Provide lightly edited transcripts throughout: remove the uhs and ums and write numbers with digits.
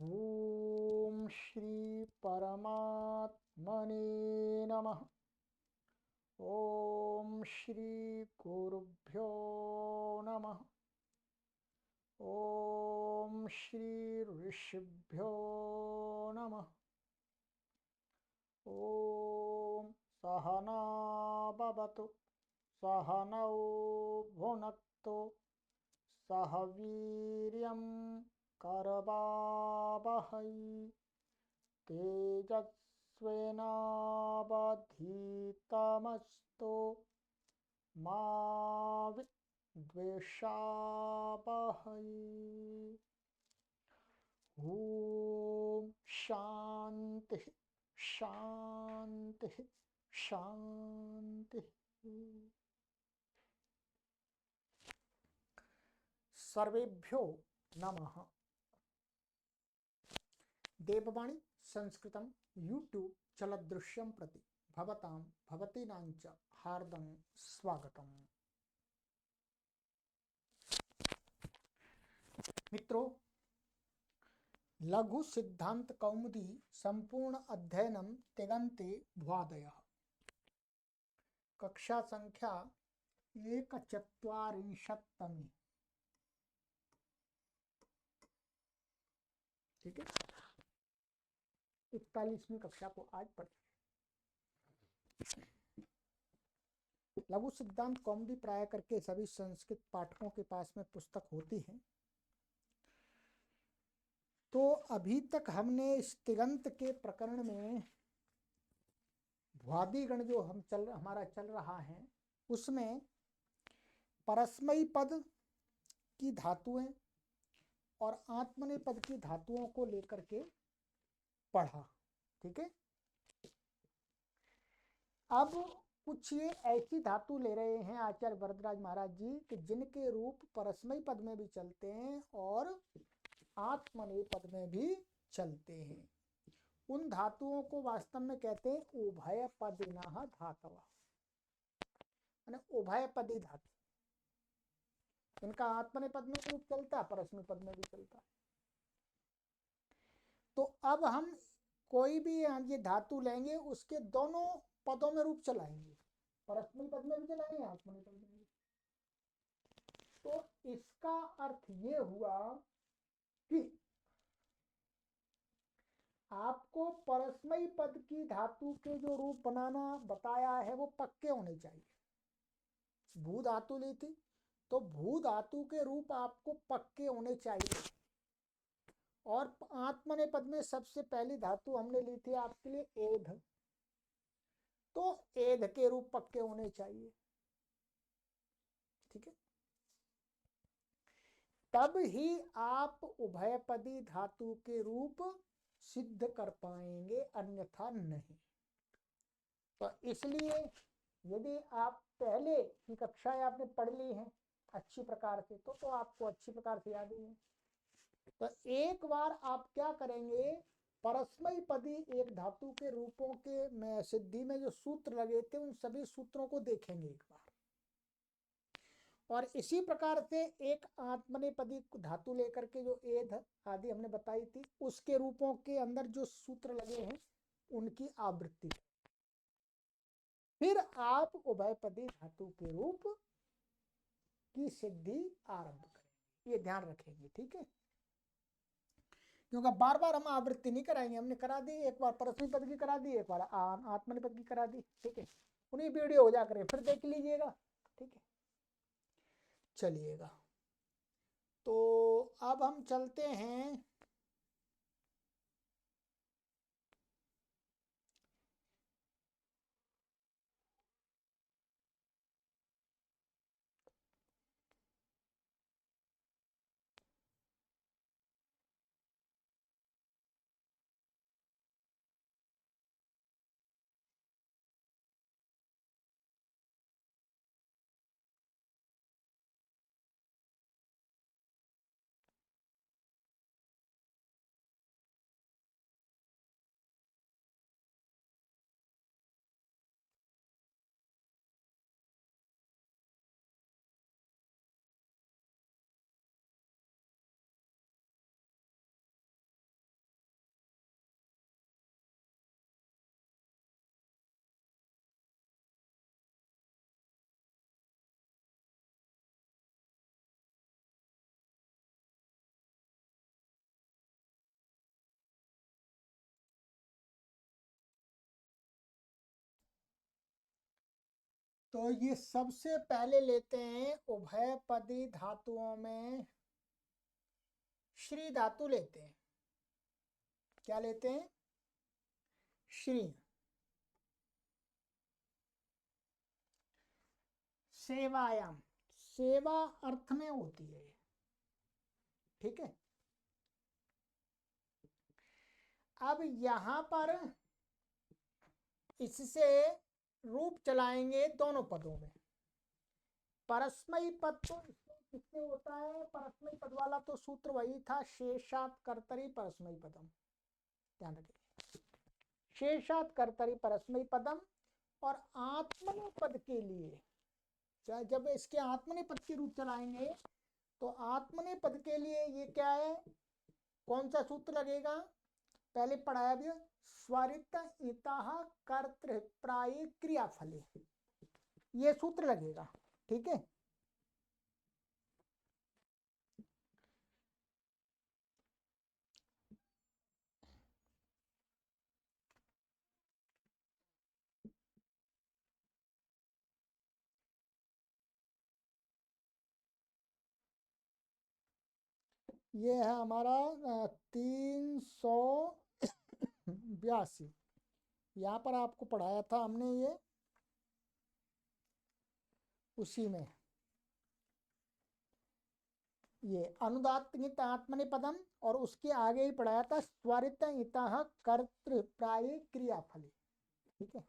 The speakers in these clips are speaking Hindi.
ओम श्री परमात्मने नमः। ओम श्री गुरुभ्यो नमः। ओम श्री ऋषिभ्यो नमः। ओम सहना भवतु सहनौ भुनक्तु सह वीर्यं करवावहै तेजस्विनावधीतमस्तु मा विद्विषावहै। ओम शांति शांति शांति। सर्वेभ्यो नमः। देववाणी संस्कृतं यूट्यूब चलदृश्यं प्रति भवतां भवतीनांच हार्दं स्वागतम्। मित्रों, लघु सिद्धांत कौमुदी संपूर्ण अध्ययनं तिङन्ते भ्वादयः कक्षा संख्या 41तमी। ठीक है, 41वीं कक्षा को आज पढ़ेंगे। लघु सिद्धांत कौमुदी प्राय करके सभी संस्कृत पाठकों के पास में पुस्तक होती है। तो अभी तक हमने इस तिङन्त के प्रकरण में भ्वादिगण जो हमारा चल रहा है उसमें परस्मयी पद की धातुएं और आत्मनेपद की धातुओं को लेकर के पढ़ा। ठीक है, अब कुछ ये ऐसी धातु ले रहे हैं आचार्य वरदराज महाराज जी कि जिनके रूप परस्मयी पद में भी चलते हैं और आत्मनेपद में भी चलते हैं। उन धातुओं को वास्तव में कहते हैं उभय पदिनः धातवः, यानी उभय पदी धातु। इनका आत्मनेपद में रूप चलता है, परस्मयी पद में भी चलता है। तो अब हम कोई भी ये धातु लेंगे उसके दोनों पदों में रूप चलाएंगे, परस्मयी पद में भी चलाएंगे, आत्मनेपद में भी। तो इसका अर्थ ये हुआ कि आपको परस्मयी पद की धातु के जो रूप बनाना बताया है वो पक्के होने चाहिए। भू धातु ली थी तो भू धातु के रूप आपको पक्के होने चाहिए। और आत्मनेपद में सबसे पहली धातु हमने ली थी आपके लिए एध, तो एध के रूप पक्के होने चाहिए। ठीक है, तब ही आप उभयपदी धातु के रूप सिद्ध कर पाएंगे, अन्यथा नहीं। तो इसलिए यदि आप पहले की कक्षाएं आपने पढ़ ली हैं अच्छी प्रकार से तो आपको अच्छी प्रकार से याद ही है। तो एक बार आप क्या करेंगे, परस्मयी पदी एक धातु के रूपों के सिद्धि में जो सूत्र लगे थे उन सभी सूत्रों को देखेंगे एक बार। और इसी प्रकार से एक आत्मनेपदी धातु लेकर के जो एध आदि हमने बताई थी उसके रूपों के अंदर जो सूत्र लगे हैं उनकी आवृत्ति, फिर आप उभयपदी धातु के रूप की सिद्धि आरंभ करेंगे। ये ध्यान रखेंगे। ठीक है, क्योंकि बार बार हम आवृत्ति नहीं कराएंगे। हमने करा दी, एक बार परस्मयी पद की करा दी, एक बार आत्मनेपद की करा दी। ठीक है, उन्हीं वीडियो हो जा करे फिर देख लीजिएगा। ठीक है, चलिएगा। तो अब हम चलते हैं तो ये सबसे पहले लेते हैं उभयपदी धातुओं में श्री धातु लेते हैं। क्या लेते हैं? श्री। सेवायाम, सेवा अर्थ में होती है, ठीक है। अब यहां पर इससे रूप चलाएंगे दोनों पदों में। परस्मयी पद तो किससे होता है? परस्मयी पद वाला तो सूत्र वही था, शेषात् कर्तरि परस्मयी पदम। ध्यान रखिए, शेषात् कर्तरि परस्मयी पदम। और आत्मनेपद पद के लिए जब इसके आत्मनेपद पद के रूप चलाएंगे तो आत्मनेपद पद के लिए ये क्या है, कौन सा सूत्र लगेगा? पहले पढ़ाया भी, स्वरित इतः कर्तृप्राय क्रियाफले, ये सूत्र लगेगा, ठीक है। ये है हमारा 382। यहाँ पर आपको पढ़ाया था हमने ये, उसी में ये अनुदात्त आत्मनेपदम, और उसके आगे ही पढ़ाया था स्वरित इतः कर्तृप्राय क्रियाफले, ठीक है।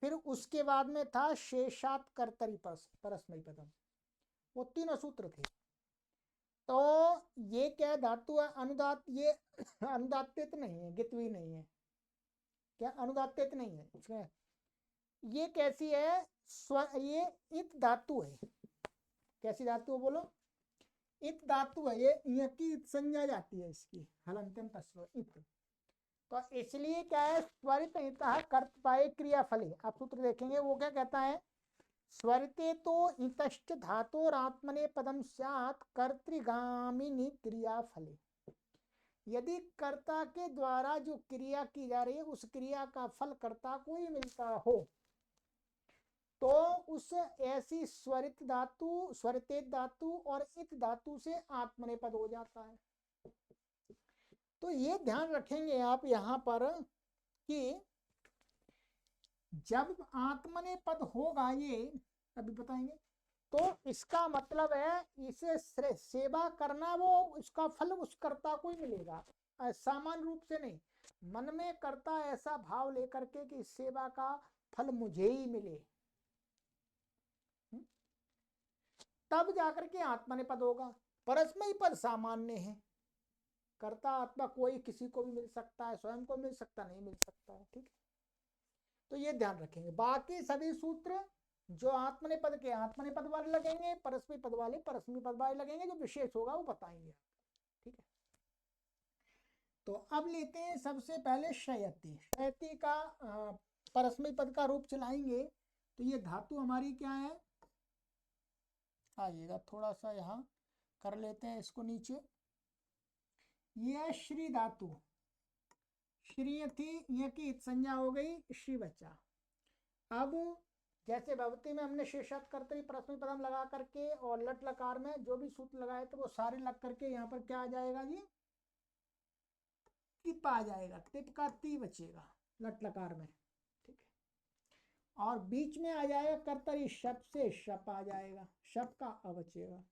फिर उसके बाद में था शेषात् कर्तरि परस्मयी पदम। वो तीनों सूत्र थे। तो ये क्या धातु है? अनुदात। ये अनुदात्तित नहीं है, गित्वी नहीं है। क्या अनुदात्तित नहीं है इसमें? ये कैसी है? ये इत धातु है। कैसी धातु है बोलो? इत धातु है। ये की इत संज्ञा जाती है इसकी, हलंत्यम तस्व इत। तो इसलिए क्या है, स्वरित इतः कर्तृपाय क्रियाफले। आप सूत्र देखेंगे वो क्या कहता है, स्वरिते तो इतश्च धातोरात्मने पदम स्यात् कर्तृगामिनी क्रियाफले। यदि कर्ता के द्वारा जो क्रिया की जा रही है उस क्रिया का फल कर्ता को ही मिलता हो तो उस ऐसी स्वरित धातु, स्वरितेत धातु और इत धातु से आत्मनेपद हो जाता है। तो ये ध्यान रखेंगे आप यहाँ पर कि जब आत्मनेपद होगा, ये अभी बताएंगे, तो इसका मतलब है इसे सेवा करना, वो इसका फल उस कर्ता को ही मिलेगा, सामान्य रूप से नहीं। मन में कर्ता ऐसा भाव लेकर के कि सेवा का फल मुझे ही मिले, तब जाकर के आत्मनेपद होगा। परस्मयी पद सामान्य है, कर्ता आत्मा कोई किसी को भी मिल सकता है, स्वयं को मिल सकता, नहीं मिल सकता है, ठीक है। तो ये ध्यान रखेंगे। बाकी सभी सूत्र जो आत्मनेपद के आत्मनेपद वाले लगेंगे, परस्मयी पद वाले परस्मयी पद वाले लगेंगे, जो विशेष होगा वो बताएंगे, ठीक है। तो अब लेते हैं सबसे पहले शयति। शयति का परस्मयी पद का रूप चलाएंगे। तो ये धातु हमारी क्या है, आइएगा थोड़ा सा यहाँ कर लेते हैं इसको नीचे। ये श्री धातु, श्री थी, ये की संज्ञा हो गई, श्री बच्चा। अब जैसे भवती में हमने शेषात् कर्तरि परस्मयी पदम लगा करके और लट लकार में जो भी सूत्र लगाए थे वो सारे लग करके यहाँ पर क्या आ जाएगा जी, टिप आ जाएगा। टिप का ती बचेगा लट लकार में, ठीक है। और बीच में आ जाएगा कर्तरि, शप से शप आ जाएगा, शप का अ बचेगा।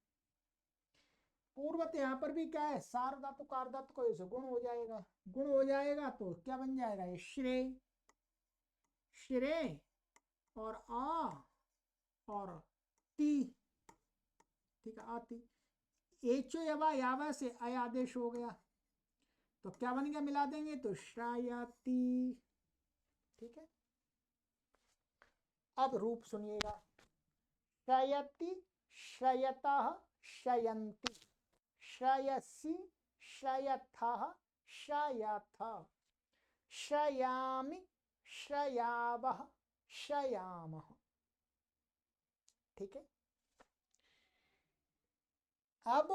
पूर्वत यहाँ पर भी क्या है, सार धातु कार धातु को इसे गुण हो जाएगा। गुण हो जाएगा तो क्या बन जाएगा, ये श्रेय, श्रेय और आ और ती, ठीक है, आती। एचो यवा यावा से अय आदेश हो गया, तो क्या बन गया, मिला देंगे तो श्रायती, ठीक है। अब रूप सुनिएगा, श्रयति, श्रयतः, श्रयन्ति, श्रयसि, श्रयथः, श्रयथ, श्रयामि, श्रयावः, श्रयामः, ठीक है। अब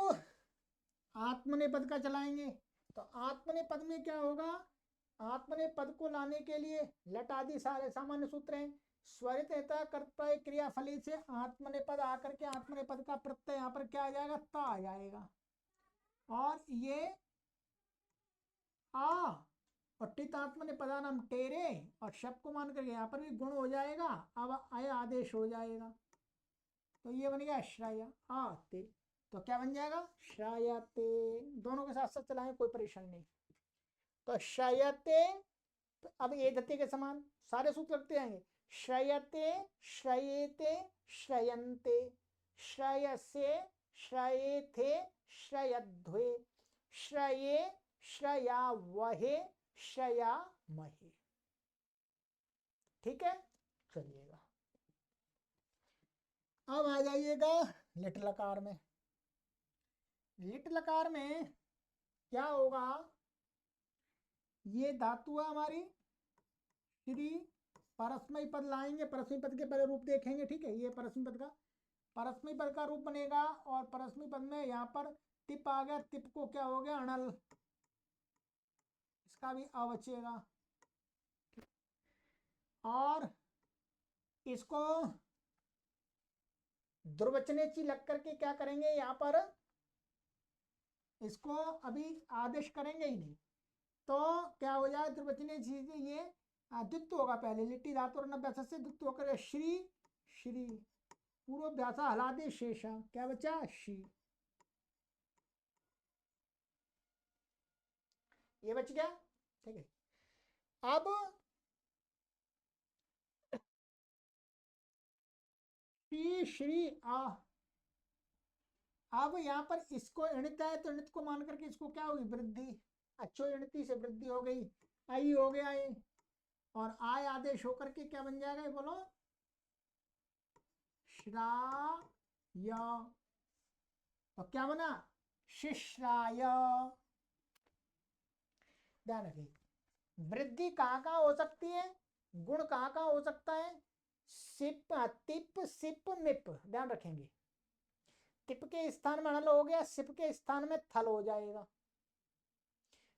आत्मनेपद का चलाएंगे। तो आत्मनेपद में क्या होगा, आत्मनेपद को लाने के लिए लट आदि सारे सामान्य सूत्र हैं। स्वरित नेता कर्तव्य क्रियाफली से आत्मनेपद आकर के आत्मनेपद का प्रत्यय यहाँ पर क्या आ जाएगा, ता आ जाएगा। और ये आ और टित आत्मनेपदा नाम टेरे और शब्द को मान करके यहाँ पर भी गुण हो जाएगा। अब आय आदेश हो जाएगा, तो ये बन गया श्राय आते। तो क्या बन जाएगा, श्रायते। दोनों के साथ साथ चलाएं, कोई परेशानी नहीं। तो श्रायते, अब ये दत्ते के समान सारे सूत्र लगते जाएंगे। श्रयते, श्रयेते, श्रयन्ते, श्रयसे, श्रयेथे, श्रयध्वे, श्रये, श्रयावहे, श्रयामहे। ठीक है, चलिएगा। अब आ जाइएगा लिट लकार में। लिट लकार में क्या होगा, ये धातु है हमारी श्री, परस्मय पद लाएंगे, परस्मय पद के पहले रूप देखेंगे। ठीक है, ये परस्मय पद का, परस्मय पद का रूप बनेगा। और परस्मय पद में यहाँ पर टिप आ गया, टिप को क्या हो गया, अणल, इसका भी अ बचेगा। और इसको दुर्वचनेची लग करके क्या करेंगे, यहाँ पर इसको अभी आदेश करेंगे ही नहीं, तो क्या हो जाए, दुर्वचने चीज ये द्वित्व होगा। पहले लिट्टी धातु और अभ्यास से द्वित्व होकर श्री, श्री पूर्व व्यासा हलादे शेषा, क्या बचा, श्री, ये बच गया। ठीक है, अब श्री, श्री आ, अब यहाँ पर इसको इणित है तो इणित को मान करके इसको क्या होगी, वृद्धि, अच्छो इणिति से वृद्धि हो गई, आई हो गया ये। और आय आदेश होकर के क्या बन जाएगा, बोलो, श्राय। तो क्या बना, शिश्राय। ध्यान रखिए, वृद्धि कहाँ कहाँ हो सकती है, गुण कहाँ कहाँ हो सकता है, सिप, तिप, सिप, मिप। ध्यान रखेंगे, टिप के स्थान में अनल हो गया, सिप के स्थान में थल हो जाएगा,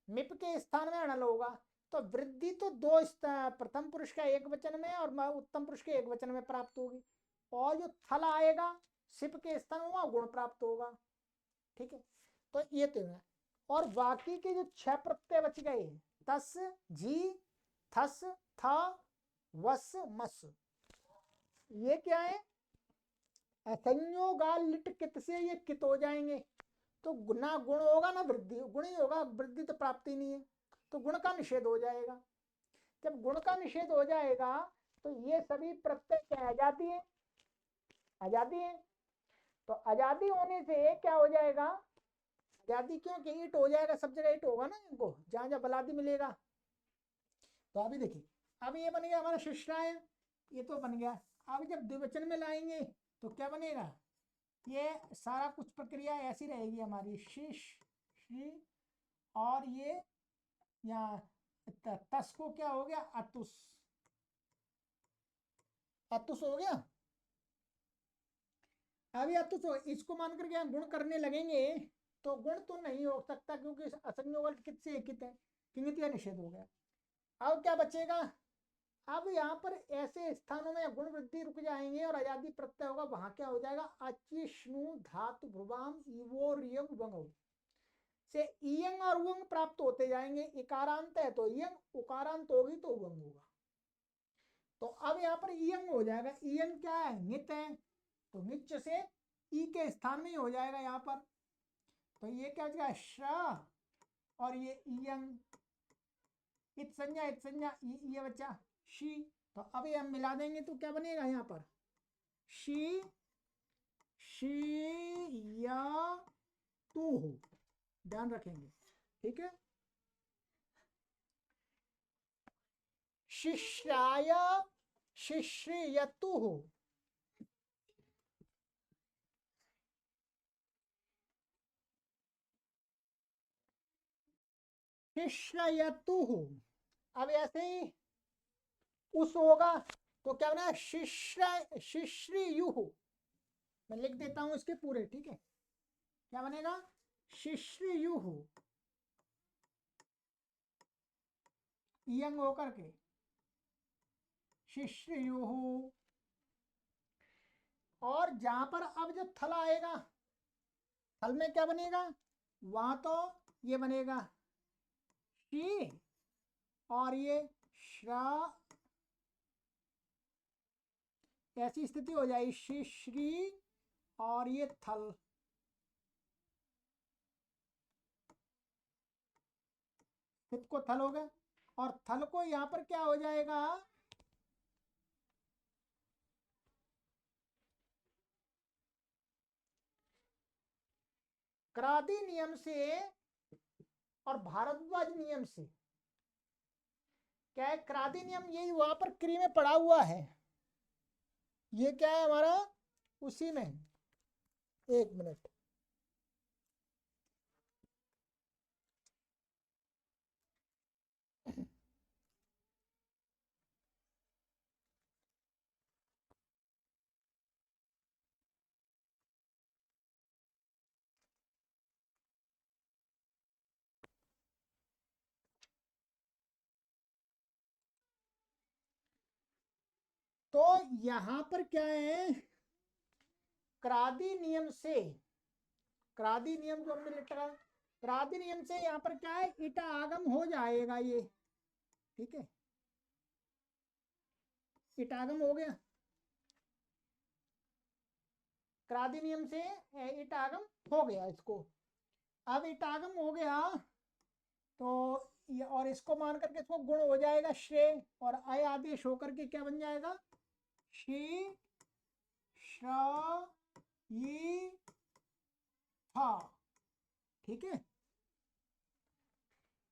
मिप के स्थान में अनल होगा। तो वृद्धि तो दो, प्रथम पुरुष का एक वचन में और उत्तम पुरुष के एक वचन में प्राप्त होगी। और जो थल आएगा सिप के स्थान में, वहां गुण प्राप्त होगा। ठीक है, तो ये तो है। और बाकी के जो 6 प्रत्यय बच गए, तस, जी, थस, था, वस, मस, ये क्या है, असंयोगाल लिट कित से ये कित हो जाएंगे। तो ना गुण होगा ना वृद्धि, गुण ही होगा, वृद्धि तो प्राप्ति नहीं है, तो गुण का निषेध हो जाएगा। जब गुण का निषेध हो जाएगा तो ये सभी प्रत्यय क्या, आजादी है, आजादी है। तो आजादी होने से क्या हो जाएगा, आजादी क्योंकि ईट हो जाएगा, सब जगह ईट होगा ना, इनको जहां जहां बलादी मिलेगा। तो अभी देखिए, अब ये बन गया हमारा शिश्राय, ये तो बन गया। अब जब द्विवचन में लाएंगे तो क्या बनेगा, ये सारा कुछ प्रक्रिया ऐसी रहेगी हमारी, शिश, श्री, और ये यहाँ तस को क्या हो गया, अतुस, अतुस हो गया। अभी अतुस हो, इसको मान करके हम गुण करने लगेंगे तो गुण तो नहीं हो सकता, क्योंकि असंयोग कित से एकित है, किंगित का निषेध हो गया। अब क्या बचेगा, अब यहाँ पर ऐसे स्थानों में गुण वृद्धि रुक जाएंगे और आजादी प्रत्यय होगा, वहां क्या हो जाएगा, अचिष्णु धातु भ्रुवाम इवोरियम वंग से इयंग और उंग प्राप्त होते जाएंगे। इकारांत है तो इयंग, उकारांत होगी तो उंग होगा। तो अब यहाँ पर इयंग हो जाएगा, इयंग क्या है, नित है, तो निच से ई के स्थान में ही हो जाएगा यहाँ पर। तो ये क्या हो जाएगा, श, और ये इयंग, इत संज्ञा ये बच्चा शी। तो अब ये हम मिला देंगे तो क्या बनेगा यहाँ पर, शी, शी या तू हो, ध्यान रखेंगे। ठीक है, शिष्याय, शिश्रियतु हो, शिश्रयतु हो। अब ऐसे ही उस होगा तो क्या बना, शिश्र, शिश्रियु हो। मैं लिख देता हूं इसके पूरे, ठीक है, क्या बनेगा, शिश्रियु हो, यंग होकर के शिश्रयुः। और जहां पर अब जो थल आएगा, थल में क्या बनेगा, वहां तो ये बनेगा शी और ये श्रा, ऐसी स्थिति हो जाएगी शिश्री और ये थल। स्थित को थल हो गया और थल को यहां पर क्या हो जाएगा, क्रादी नियम से और भारद्वाज नियम से। क्या है क्रादी नियम, ये वहां पर क्री में पड़ा हुआ है, ये क्या है हमारा उसी में। एक मिनट, तो यहां पर क्या है, क्रादी नियम से, क्रादी नियम जो हमने लिखा, क्रादी नियम से यहां पर क्या है, ईटा आगम हो जाएगा ये, ठीक है, ईटागम हो गया, क्रादी नियम से ईटागम हो गया इसको। अब ईटागम हो गया तो ये, और इसको मान करके इसको गुण हो जाएगा श्रेय, और अय आदेश होकर के क्या बन जाएगा, शी श्र ये था, ठीक है।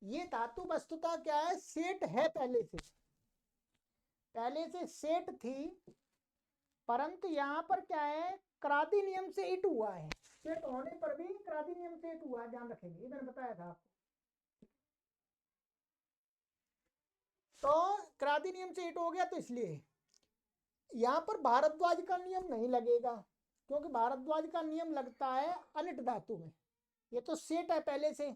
ये धातु वस्तुता क्या है, सेट है, पहले से सेट थी, परंतु यहाँ पर क्या है, क्रादी नियम से इट हुआ है, सेट होने पर भी क्रादी नियम से इट हुआ है, ध्यान रखेंगे, ये मैंने बताया था आपको। तो क्रादी नियम से इट हो गया, तो इसलिए यहाँ पर भारद्वाज का नियम नहीं लगेगा, क्योंकि भारद्वाज का नियम लगता है अनिट धातु में, ये तो सेट है पहले से,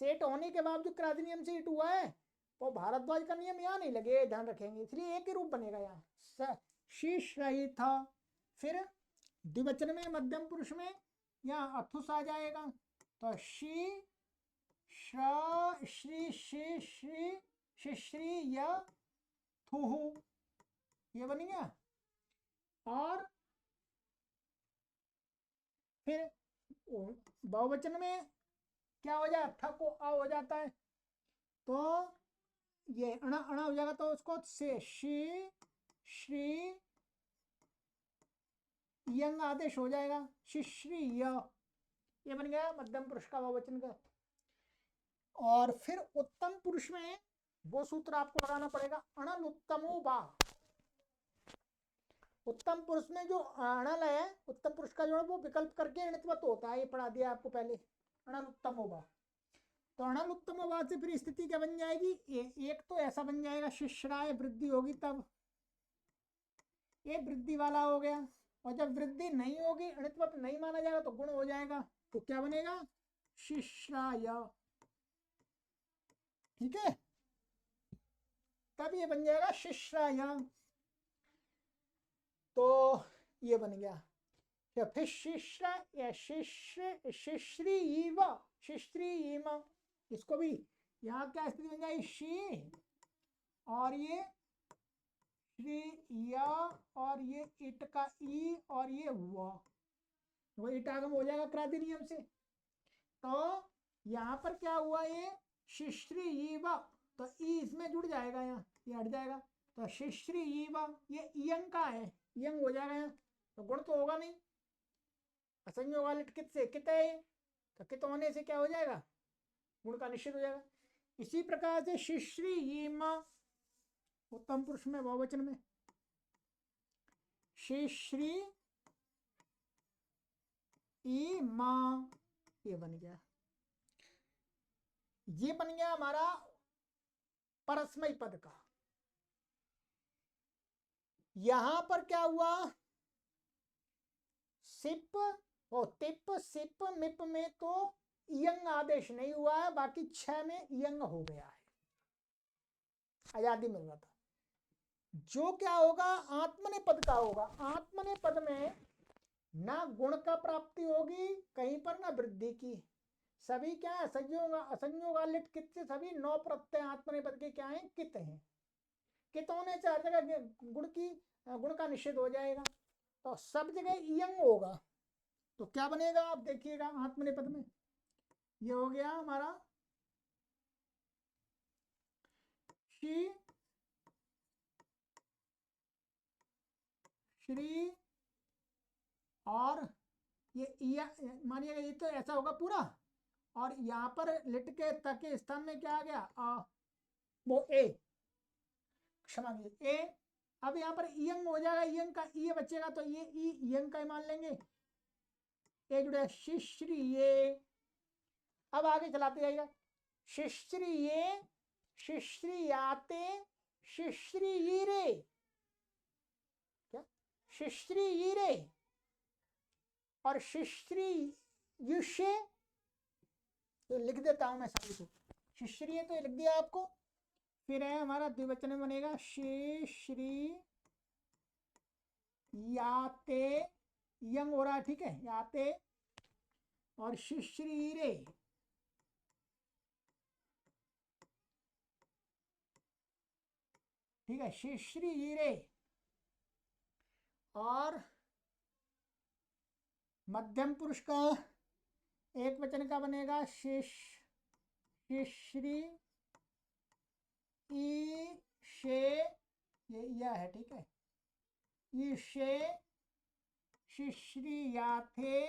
सेट होने के बावजूद क्रादी नियम से इट हुआ है, तो भारद्वाज का नियम यहाँ नहीं लगे, ध्यान रखेंगे, इसलिए एक ही रूप बनेगा यहाँ, शीश रही था। फिर द्विवचन में मध्यम पुरुष में यहाँ अथुस आ जाएगा, तो शी श्री श्री श्री शिश्री या थुहु, ये बन गया। और फिर बहुवचन में क्या हो जाए, थ को आ हो जाता है, तो ये अणा अणा हो जाएगा, तो उसको से शी श्री यंग आदेश हो जाएगा, शिश्री ये बन गया मध्यम पुरुष का बहुवचन का। और फिर उत्तम पुरुष में वो सूत्र आपको लगाना पड़ेगा, अणल उत्तमो बा। उत्तम पुरुष में जो अणल है, उत्तम पुरुष का जो है वो विकल्प करके ऋणत्वत होता है, ये पढ़ा दिया आपको पहले, अणल उत्तमो बा। तो अणल उत्तमो बा से फिर स्थिति क्या बन जाएगी, एक तो ऐसा बन जाएगा शिश्राय वृद्धि होगी, तब ये वृद्धि वाला हो गया, और जब वृद्धि नहीं होगी, ऋणत्वत नहीं माना जाएगा, तो गुण हो जाएगा, तो क्या बनेगा, शिश्राय, ठीक है, तब ये बन जाएगा शिश्राय। तो ये बन गया, या फिर शिश्र या शिश्र शिश्री इसको भी यहाँ क्या स्थिति बन जाएगी, शी और ये श्री या और ये इट का ई और ये वो इटागम हो जाएगा क्रांति नियम से। तो यहाँ पर क्या हुआ, ये शिश्री तो ई इसमें जुड़ जाएगा, यहाँ ये हट जाएगा, तो शिश्री ये यंग का है, यंग हो जाएगा यहाँ, तो गुण तो होगा नहीं, असंयोग वाले कित से कित है, तो कित होने से क्या हो जाएगा, गुण का निश्चित हो जाएगा। इसी प्रकार से शिश्री उत्तम पुरुष में बहुवचन में शिश्री ई माँ, ये बन गया, ये बन गया हमारा परस्मय पद का। यहां पर क्या हुआ, सिप और तिप सिप मिप में तो यंग आदेश नहीं हुआ है, बाकी 6 में यंग हो गया है, आजादी मिल रहा था। जो क्या होगा, आत्मनेपद का होगा। आत्मनेपद में ना गुण का प्राप्ति होगी कहीं पर, ना वृद्धि की। सभी क्या है, संयोग असंयोगालिट कित से सभी 9 प्रत्यय आत्मनेपद के क्या है, कित हैं। कित होने से हर जगह गुण का निषेध हो जाएगा, तो सब जगह यंग होगा। तो क्या बनेगा आप देखिएगा आत्मनेपद में, ये हो गया हमारा श्री श्री, और ये मानिएगा ये तो ऐसा होगा पूरा, और यहाँ पर लिट के तक के स्थान में क्या आ गया, वो ए, क्षमा कीजिए ए। अब यहाँ पर इयंग हो जाएगा, इयंग का ई बचेगा, तो ये ई इयंग का ही मान लेंगे। ए जुड़े शिश्री ये, अब आगे चलाते जाइएगा, शिश्री ये, शिश्री याते, शिश्री यीरे, क्या शिश्री यीरे, और शिश्री युष्य, तो लिख देता हूं मैं सभी को। शिश्री है तो ये लिख दिया आपको। फिर है हमारा द्विवचन में बनेगा शिश्री याते, यंग हो रहा है, ठीक है, याते, और शिश्रीरे, ठीक है, शिश्रीरे। और मध्यम पुरुष का एक वचन का बनेगा शिश्री ईशे, ये या है, ठीक है, ईशे, शिश्री याथे,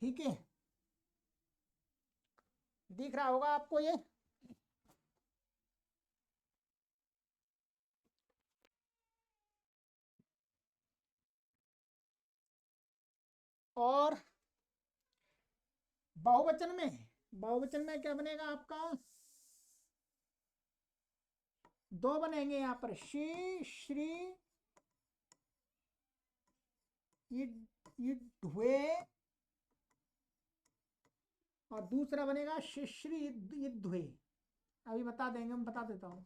ठीक है, दिख रहा होगा आपको ये। और बहुवचन में क्या बनेगा आपका, दो बनेंगे यहाँ पर, श्री ईध्वे, और दूसरा बनेगा शिश्री ईध्वे। अभी बता देंगे, मैं बता देता हूं,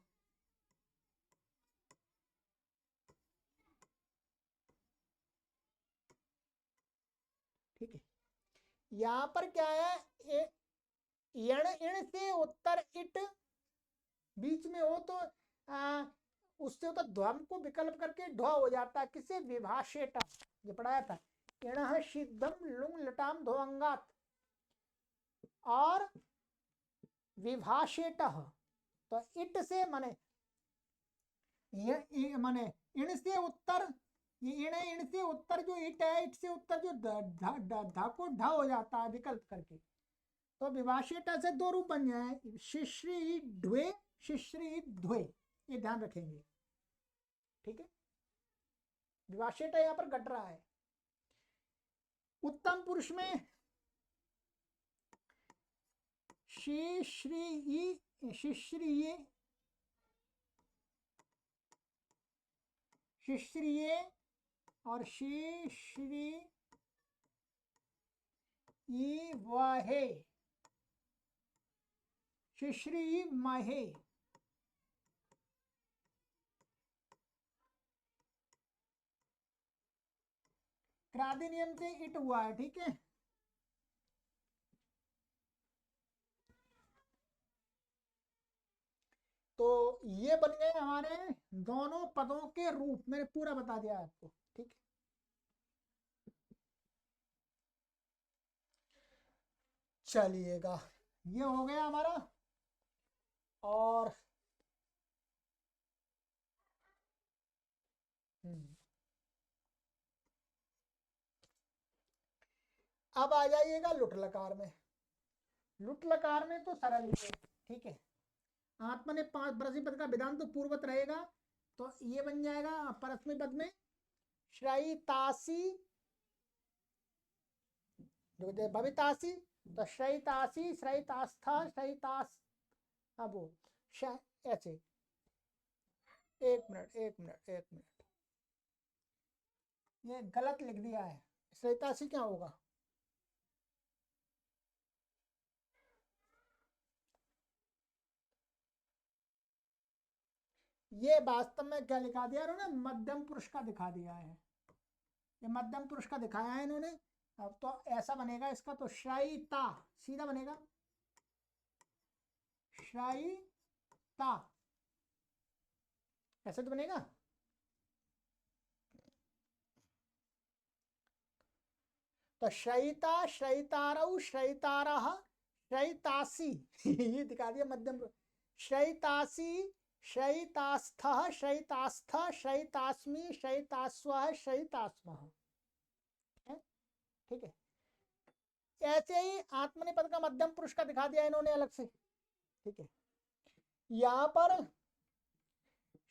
ठीक है। यहाँ पर क्या है, यण इण से उत्तर इट बीच में हो तो उससे तो ध्वम को विकल्प करके ढ हो जाता है, किसे, विभाषेट, ये पढ़ाया था, इण सिद्धम लुंग लटाम ध्वंगात, और विभाषेट, तो इट से माने माने इण से उत्तर, ये इण से उत्तर जो इट है, इट से उत्तर जो धा को ढ हो जाता है विकल्प करके, तो विभाषेट से दो रूप बन जाए, शिश्री ढ्वे, शिश्री ध्वे, ये ध्यान रखेंगे, ठीक है। विभाषेट यहाँ पर घट रहा है। उत्तम पुरुष में शिश्री शिश्रिये, और शिश्री वाहे, शिश्री माहे, क्रादि नियम से इट हुआ है, ठीक है। तो ये बन गए हमारे दोनों पदों के रूप, मैंने पूरा बता दिया आपको, ठीक है। चलिएगा, ये हो गया हमारा। और अब आ जाइएगा लुट लकार में। लुट लकार में तो सरल ही है, ठीक है। आत्मा ने 5 परस्मै पद का विधान तो पूर्वत रहेगा, तो ये बन जाएगा परस्मै पद में श्रयितासी, भवितासी, तो श्रयितासी, श्रयितास्था, श्रयितास, अब वो ऐसे, एक मिनट, ये गलत लिख दिया है, श्रयितासी क्या होगा, ये वास्तव में क्या लिखा दिया इन्होंने, मध्यम पुरुष का दिखा दिया है, ये मध्यम पुरुष का दिखाया है इन्होंने। अब तो ऐसा बनेगा इसका, तो श्रयिता सीधा बनेगा, श्रयिता ऐसे तो बनेगा। तो श्रयिता, श्रयितारौ, श्रयितारः, श्रयितासी ये दिखा दिया मध्यम पुरुष। श्रयितासी, श्रयितास्थः, श्रयितास्थ, श्रयितास्मि, श्रयितास्वः, श्रयितास्मः। ठीक है, ऐसे ही आत्मनेपद का मध्यम पुरुष का दिखा दिया इन्होंने अलग से। ठीक है, यहाँ पर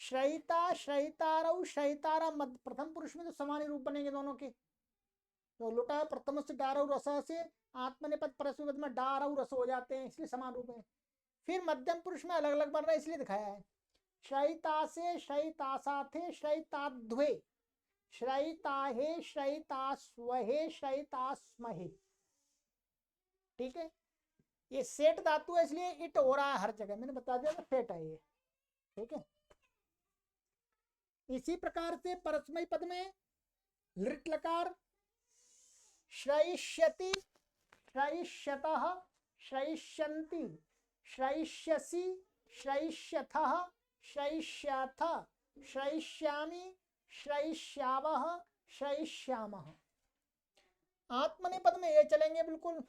श्रयिता, श्रयितारौ, श्रयितारा प्रथम पुरुष में तो समान रूप बनेंगे दोनों के। तो लुटा प्रथम से डारौ रस से आत्मनेपद परस्मैपद में डारौ रस हो जाते हैं, इसलिए समान रूप है। फिर मध्यम पुरुष में अलग अलग बन रहा है, इसलिए दिखाया है। श्रयितासे, श्रयितासाथे, श्रयिताध्वे, श्रयिताहे, श्रयितास्वहे, श्रयितास्महे। ठीक है, ये सेठ धातु है इसलिए इट हो रहा है हर जगह, मैंने बता दिया सेठ है ये। ठीक है, इसी प्रकार से परस्मै पद में लृट लकार श्रयिष्यति, श्रयिष्यतः, श्रयिष्यन्ति, श्रयिष्यसि, श्रयिष्यथः, श्रयिष्याथ, श्रयिष्यामि, श्रयिष्यावः, श्रयिष्यामः। आत्मनेपद में ये चलेंगे बिल्कुल,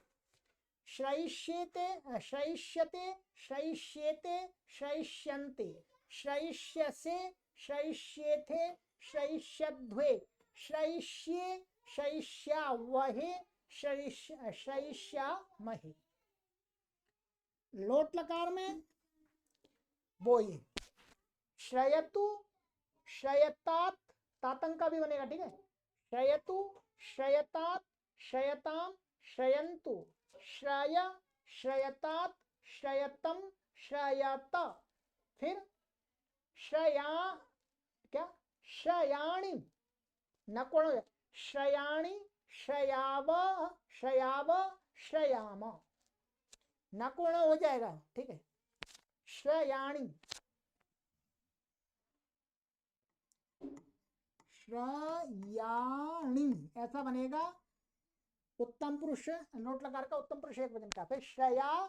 श्रयिष्येते, श्रयिष्यते, श्रयिष्येते, श्रयिष्यन्ते, श्रयिष्यसे, श्रयिष्येथे, श्रयिष्यध्वे, श्रयिष्ये, श्रयिष्यावहे, श्रयिष्यामहे। लोट लकार में वो ये श्रयतु, श्रयतात, तातंग का भी बनेगा। ठीक है, श्रयतु, श्रयतात, श्रयताम, श्रयन्तु, श्रय, श्रयतात, श्रयतम, श्रयत। फिर श्रया क्या, श्रयाणि न कौन हो जाए, श्रयाणि, श्रयाव, श्रयाव, श्रयाम न कौन हो जाएगा। ठीक है, श्रयाणि, श्रयाणि ऐसा बनेगा। उत्तम पुरुष लोट लकार का उत्तम पुरुष एक वचन का। फिर श्रया,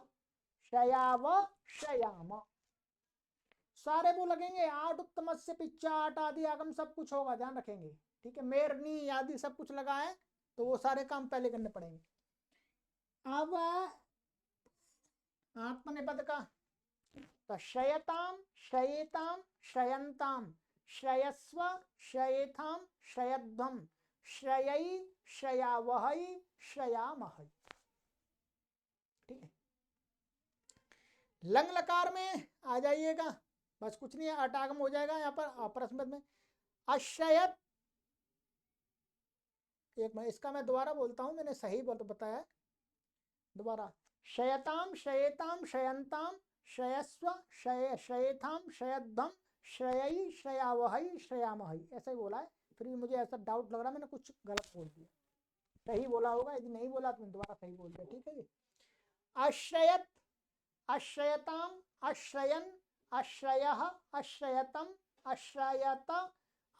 श्रयाव, श्रयाम सारे वो लगेंगे। आठ उत्तम से पिच्चा, आठ आदि आगम सब कुछ होगा, ध्यान रखेंगे। ठीक है, मेरनी आदि सब कुछ लगा है तो वो सारे काम पहले करने पड़ेंगे। अब आत्मनेपद का, तो श्रयताम, श्रयेताम, श्रयंताम, श्रयस्व, श्रयेथाम, श्रयध्वम, श्रयई, श्रयावहई, श्रयामहई। ठीक है, लंग लकार में आ जाइएगा, बस कुछ नहीं है, अटागम हो जाएगा यहाँ पर परस्मैपद में। अश्रयत, एक मैं इसका मैं दोबारा बोलता हूँ, मैंने सही बताया दोबारा। शयताम, शयेताम, शयंताम, श्रयस्व, श्रयेथाम, श्रयध्वम, श्रयई, श्रयावहई, श्रयामहई ऐसा ही बोला है। फिर भी मुझे ऐसा डाउट लग रहा है मैंने कुछ गलत बोल दिया, सही बोला होगा, यदि नहीं बोला तो मैं दोबारा सही बोल दिया। ठीक है जी। अश्रयत, अश्रयताम, अश्रयन, अश्रयः, अश्रयतम, अश्रयत,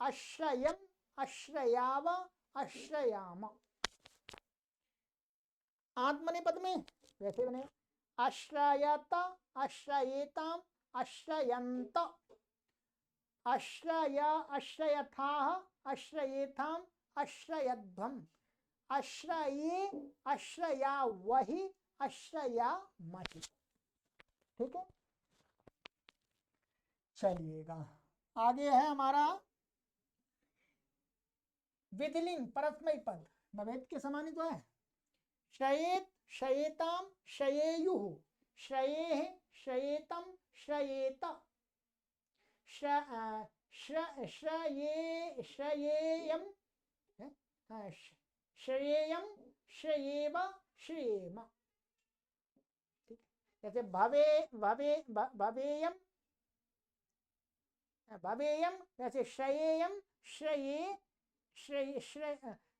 अश्रयम, अश्रयाव, अश्रयाम। आत्मनेपद में वैसे बने अश्रयत, अश्रयेताम, अश्रयंत, अश्रय, अश्रयथाः, अश्रयेथाम, अश्रयध्वम, अश्रये, अश्रयावहि, अश्रयामहि। ठीक है, चलिएगा आगे है हमारा विधिलिंग परस्मै पद, नवेद के समान ही तो है। श्रयेत, श्रयेताम, श्रयेयुः, श्रयेः, श्रयेतम, श्रयेत, श्रयेयम, श्रयेयम, श्रयेव, श्रयेम। ठीक, जैसे भवे, भवेयम, भवेयम, वैसे श्रयेयम, श्रये,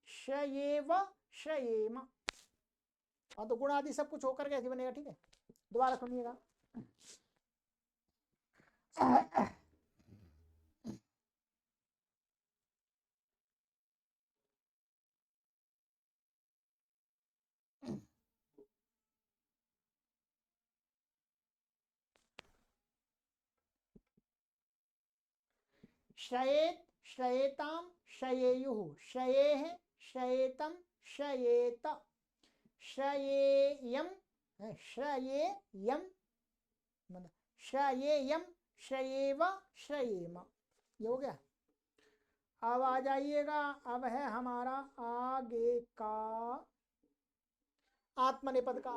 श्रयेव, श्रयेम। और तो गुण आदि सब कुछ होकर कैसे बनेगा। ठीक है, दोबारा सुनिएगा। शयेत शयेताम शयेयुः शयेः शयेतम शयेत श्रयेयम श्रयेयम मतलब श्रयेयम श्रयेव श्रयेम। ये हो गया। अब आ जाइएगा, अब है हमारा आगे का आत्मनेपद का।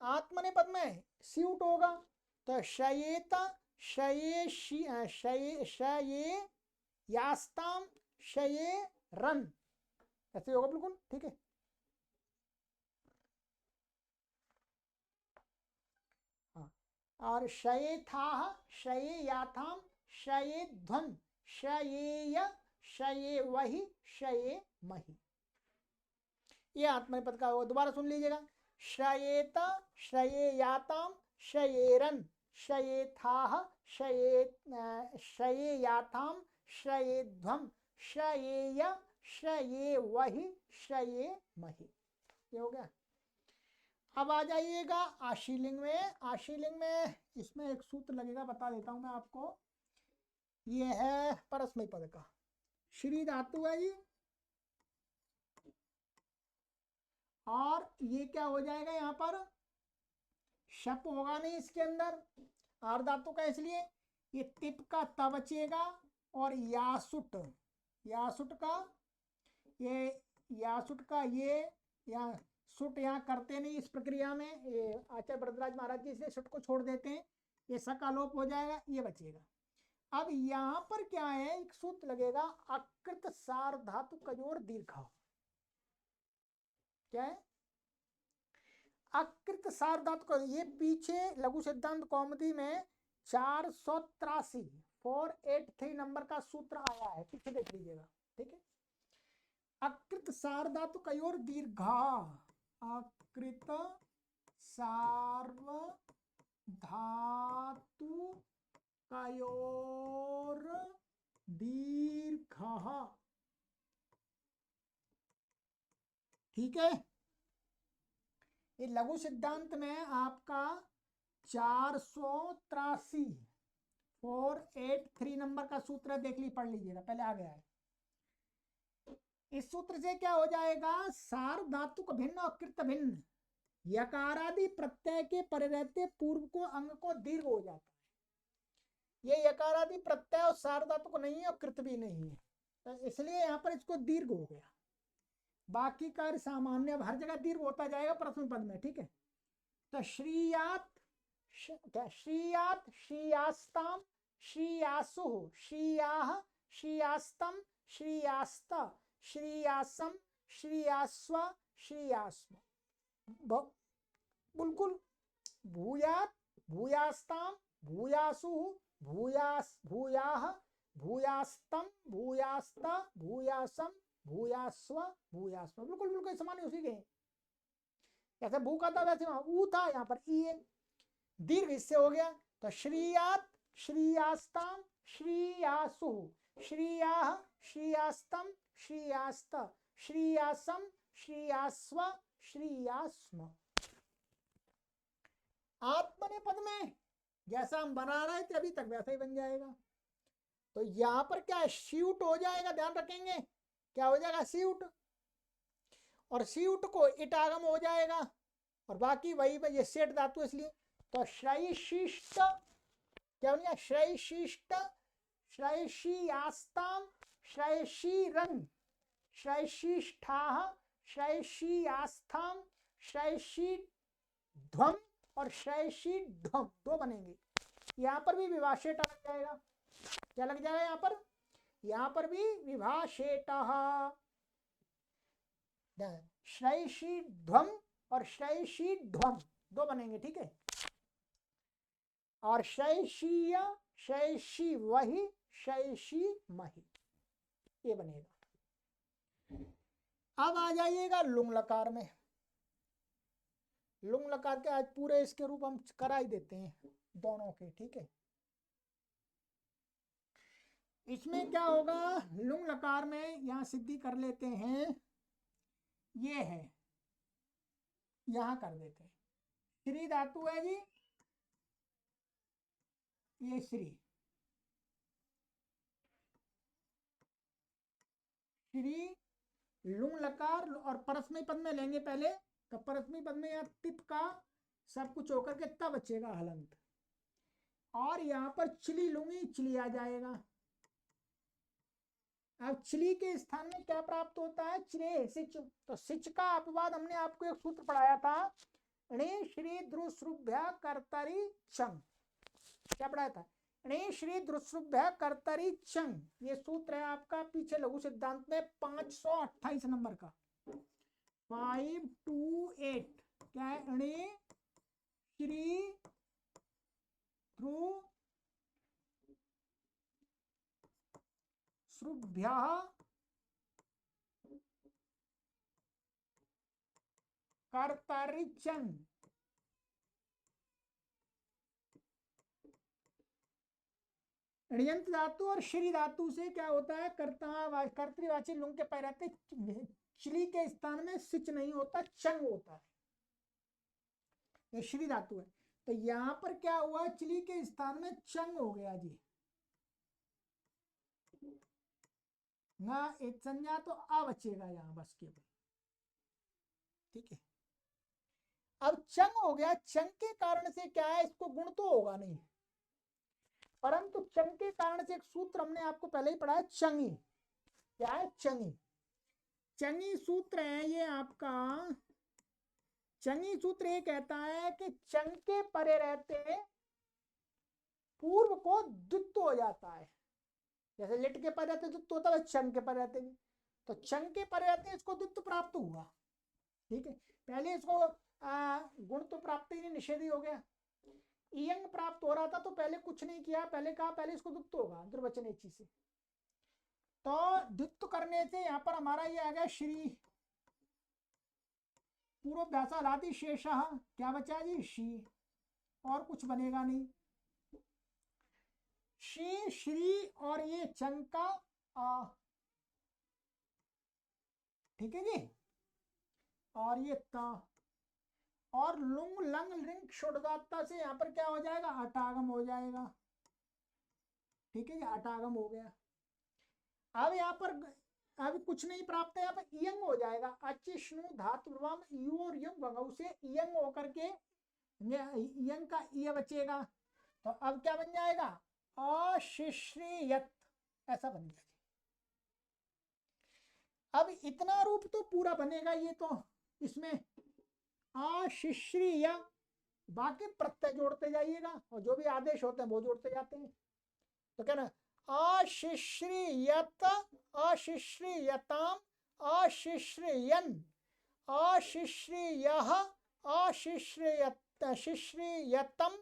आत्मनेपद में स्यूट होगा तो शयेता शये शये यास्ताम शये रन, ऐसे होगा बिल्कुल ठीक है। हाँ, और शये था शये याथाम शये ध्वन शयेय शये वही शये मही। ये आत्मनेपद का होगा। दोबारा सुन लीजिएगा। शयेत शयेयाताम शयेरन शयेथाः शयेयाथाम शयेध्वम शयेय शयेवहि शयेमहि। ये हो गया। अब आ जाइएगा आशीलिंग में। आशीलिंग में इसमें एक सूत्र लगेगा, बता देता हूं मैं आपको। ये है परस्मैपद पद का। श्री धातु है जी, और ये क्या हो जाएगा, यहाँ पर शप होगा नहीं इसके अंदर, आर धातु का, इसलिए ये तिप का त बचेगा और यासुट का ये या सुट यहाँ करते नहीं इस प्रक्रिया में, ये आचार्य भरद्वाज महाराज जी इसलिए सुट को छोड़ देते हैं, ये सकालोप हो जाएगा, ये बचेगा। अब यहाँ पर क्या है, एक सूत्र लगेगा अकृत सार धातु कजोर दीर्घ। क्या है अकृत सार धातु का? ये पीछे लघु सिद्धांत कौमुदी में 483 483 नंबर का सूत्र आया है, पीछे देख लीजिएगा, ठीक है। अकृत सार धातु कयोर दीर्घा, अकृत सार्व धातु कयोर दीर्घ, ठीक है। ये लघु सिद्धांत में आपका 483 483 नंबर का सूत्र देख ली, पढ़ लीजिएगा, पहले आ गया है। इस सूत्र से क्या हो जाएगा, सार धातु को भिन्न और कृत भिन्न यकारादि प्रत्यय के परे रहते पूर्व को अंग को दीर्घ हो जाता है। ये यकारादि प्रत्यय और सार धातु को नहीं है और कृत भी नहीं है, तो इसलिए यहाँ पर इसको दीर्घ हो गया। बाकी कार्य सामान्य, अब हर जगह दीर्घ होता जाएगा प्रथम पद में, ठीक है। तो श्रीयात क्या, श्रीयात श्रीयास्ताम श्रीयासुः श्रीयाः श्रीयास्तम श्रीयास्त श्रीयासम श्रीयास्व श्रीयास्म, बिल्कुल। भूयात भूयास्ताम भूयासुः भूयास भूयाः भूयास्तम भूयास्त भूयासम भूयास्व भूयास्व, बिल्कुल बिल्कुल समान उसी के। जैसे भू का था वैसे वहां ऊ था, यहाँ पर ई है, दीर्घ इससे हो गया। तो श्रीयात श्रीयास्ताम श्रीयासुः श्रीयाः श्रीयास्तम श्रीयास्त श्रीयासम श्रीयास्व श्रीयास्म। आत्मनेपद में जैसा हम बना रहे थे अभी तक वैसा ही बन जाएगा। तो यहां पर क्या स्यूट हो जाएगा, ध्यान रखेंगे, क्या हो जाएगा स्यूट, और स्यूट को इटागम हो जाएगा, और बाकी वही ये सेठ धातु इसलिए। तो श्रैशिष्ट क्या बन गया, श्रैशिष्ट श्रैशियास्ताम श्रैशीरन श्रैशिष्ठाः श्रैशियास्थाम श्रैशीध्वम और श्रैशीध्वम, दो बनेंगे। यहाँ पर भी विभाषेट लग जाएगा। क्या लग जाएगा यहाँ पर भी विभाषेट, श्रैशीध्वम और श्रैशीध्वम दो बनेंगे, ठीक है। और शैशीय शैशी वही शैशी मही, ये बनेगा। अब आ जाइएगा लुंग लकार में। लुंग लकार के आज पूरे इसके रूप हम करा ही देते हैं दोनों के, ठीक है। इसमें क्या होगा, लुंग लकार में यहां सिद्धि कर लेते हैं, ये है, यहां कर देते हैं। श्री धातु है जी, ये श्री, श्री लुंग लकार और परस्मय पद में लेंगे पहले, तो परस्मय पद में यहाँ तिप का सब कुछ होकर के तब बचेगा हलंत, और यहाँ पर चिली लूंगी चिली आ जाएगा। अब चिली के स्थान में क्या प्राप्त होता है, चिरे सिच। तो सिच का अपवाद हमने आपको एक सूत्र पढ़ाया था, णे श्री द्रुश्रुभ्य कर्तरी चंग। क्या पढ़ाया था, णे श्री द्रुश्रुभ्य कर्तरी चंग। ये सूत्र है आपका पीछे लघु सिद्धांत में 528 नंबर का, 528। क्या है, णे श्री ध्रु श्रुभ्य कर्तरि चंग। ऋयंत धातु और श्री धातु से क्या होता है, कर्तृवाची लुंग के पै रहते, चिली के स्थान में सिच नहीं होता, चंग होता है। ये श्री धातु है, तो यहां पर क्या हुआ, चिली के स्थान में चंग हो गया जी ना, एक संज्ञा तो आ बचेगा यहाँ बस केवल। ठीक है, अब चंग हो गया, चंग के कारण से क्या है, इसको गुण तो होगा नहीं, परंतु चंग के कारण से एक सूत्र हमने आपको पहले ही पढ़ा है, चंगी। क्या है, चंगी। चंगी सूत्र है ये आपका, चंगी सूत्र ये कहता है कि चंग के परे रहते पूर्व को द्वित्व हो जाता है। जैसे लिट के परे रहते द्वित्व होता है, चंग के परे रहते, तो चंग के परे रहते इसको द्वित्व प्राप्त हुआ। ठीक है, पहले इसको गुण तो प्राप्त ही नहीं, निषेध ही हो गया। इयंग प्राप्त हो रहा था तो पहले कुछ नहीं किया, पहले कहा पहले इसको द्वित्व होगा दुर्वचन एची से, तो द्वित्व करने से यहाँ पर हमारा ये आ गया श्री, पूर्वाभ्यासा लाती शेष, क्या बचा जी, शी, और कुछ बनेगा नहीं, शी श्री और ये चंका आ। ठीक है जी, और ये ता, और लुंग लंग लिंग शुद्धता से यहाँ पर क्या हो जाएगा, अटागम हो जाएगा। ठीक है जी, अटागम हो गया। अब यहाँ पर अब कुछ नहीं प्राप्त है, यहाँ पर इयंग हो जाएगा, अचिष्णु धातु यू और यंग भगव से इयंग होकर के इयंग का इय बचेगा, तो अब क्या बन जाएगा, अशिश्रियत, ऐसा बन जाएगा। अब इतना रूप तो पूरा बनेगा ये, तो इसमें अशिश्रिय, बाकी प्रत्यय जोड़ते जाइएगा और जो भी आदेश होते हैं वो जोड़ते जाते हैं। तो क्या ना, अशिश्रियत, अशिश्रियताम, अशिश्रियन, अशिश्रियः, अशिश्रियत, शिश्रियतम,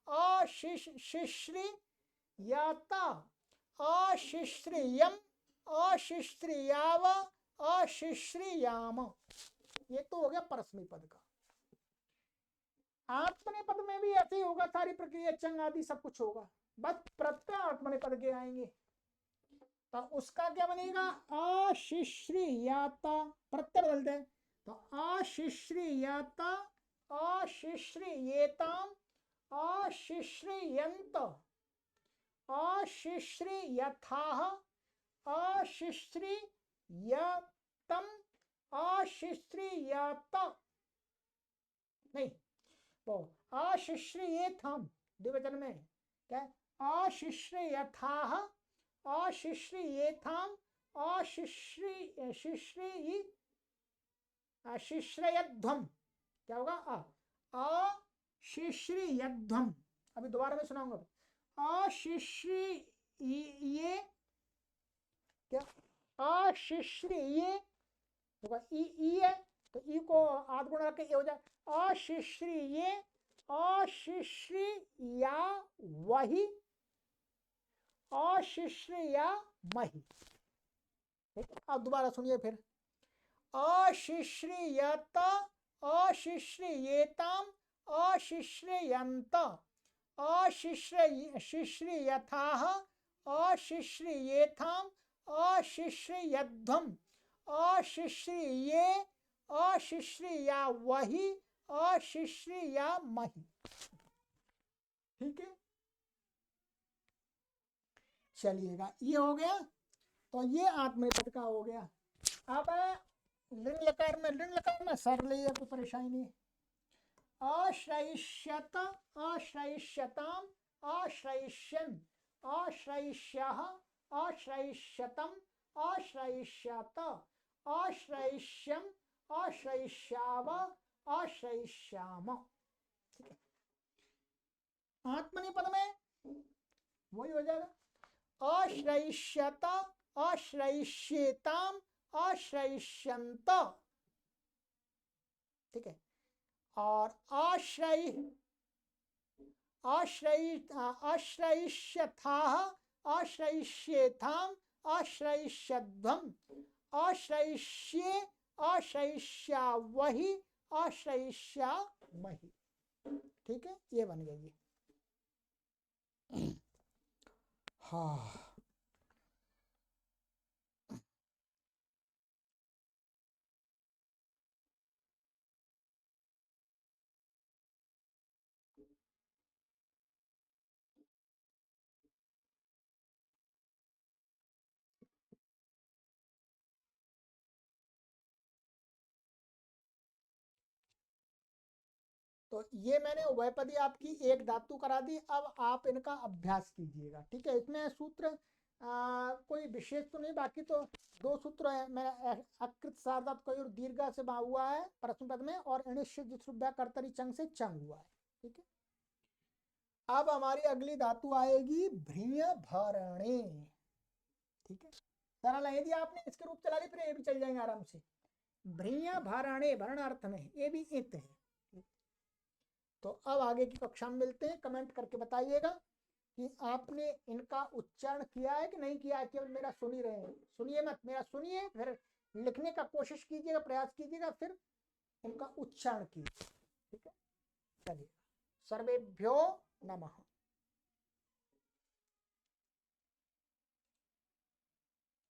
अशिश्रियता, अशिश्रियम, अशिश्रियाव, अशिश्रियाम। ये तो हो गया परस्मै पद का। आत्मने पद में भी ऐसे ही होगा, सारी प्रक्रिया चंग आदि सब कुछ होगा, बस प्रत्यय आत्मने पद के आएंगे। तो उसका क्या बनेगा, अशिश्रियता, प्रत्यय बदलते हैं, तो अशिश्रियता, अशिश्रियेताम, अशिश्रियंत, अशिश्रियथाः, अशिश्रियतम, अशिश्रियत, नहीं वो अशिश्रियेथम द्विवचन में क्या, अशिश्रियथाः, अशिश्रियेथाम, अशिश्रियध्वम, क्या होगा, अशिश्रियध्वम। अभी दोबारा मैं सुनाऊंगा, अशिश्रिये, क्या, अशिश्रिये होगा, ई है तो ई को आध गुणा करके हो जाए, अशिश्रिये, अशिश्रिया वही, अशिश्रिया मही। अब दोबारा सुनिए फिर, अशिश्रियत, अशिश्रियेताम, अशिश्रियंत, अशिश्रियथाः, अशिश्रियेथाम, अशिश्रियध्वम, अशिश्रिये, अशिश्रिया वही, अशिश्रिया मही। ठीक है, चलिएगा, ये हो गया, तो ये आत्मनेपद का हो गया। अब लिंग लकार में सर ले, कोई परेशानी नहीं। आश्रयिष्यत, आश्रयिष्यताम, आश्रयिष्यन्, आश्रयिष्यः, आश्रयिष्यतम, आश्रयिष्यत, आश्रयिष्यम्, आश्रयिष्याव, आश्रयिष्याम। ठीक है, आत्मनेपद में वही हो जाएगा, आश्रयिष्यत, आश्रयिष्येताम, आश्रयिष्यन्त। ठीक है, और आश्रयिष्यथाः, आश्रयिष्येथाम, आश्रयिष्यध्वम्, आश्रयिष्ये, आश्रयिष्यावहि, आश्रयिष्यामहि। ठीक है, ये बन गई। हाँ, तो ये मैंने उभयपदी आपकी एक धातु करा दी। अब आप इनका अभ्यास कीजिएगा। ठीक है, इसमें सूत्र कोई विशेष तो नहीं, बाकी तो दो सूत्र है। मेरा अकृत सार्वधातु कई और दीर्घा से हुआ है प्रश्न पद में, और अनिश्चित जिसरुब्या कर्तरी चंग से चंग हुआ है। ठीक है, अब हमारी अगली धातु आएगी भ्रीय भरणे। ठीक है, सरल है। यदि आपने इसके रूप चला ली फिर ये भी चल जाएंगे आराम से। भ्रीय भरणे, भरण अर्थ में ये भी इत है। तो अब आगे की कक्षा में मिलते हैं। कमेंट करके बताइएगा कि आपने इनका उच्चारण किया है कि नहीं किया है। केवल मेरा सुन ही रहे हैं, सुनिए मत, मेरा सुनिए, फिर लिखने का कोशिश कीजिएगा, प्रयास कीजिएगा, फिर इनका उच्चारण कीजिए। ठीक है, चलिए, सर्वेभ्यो नमः।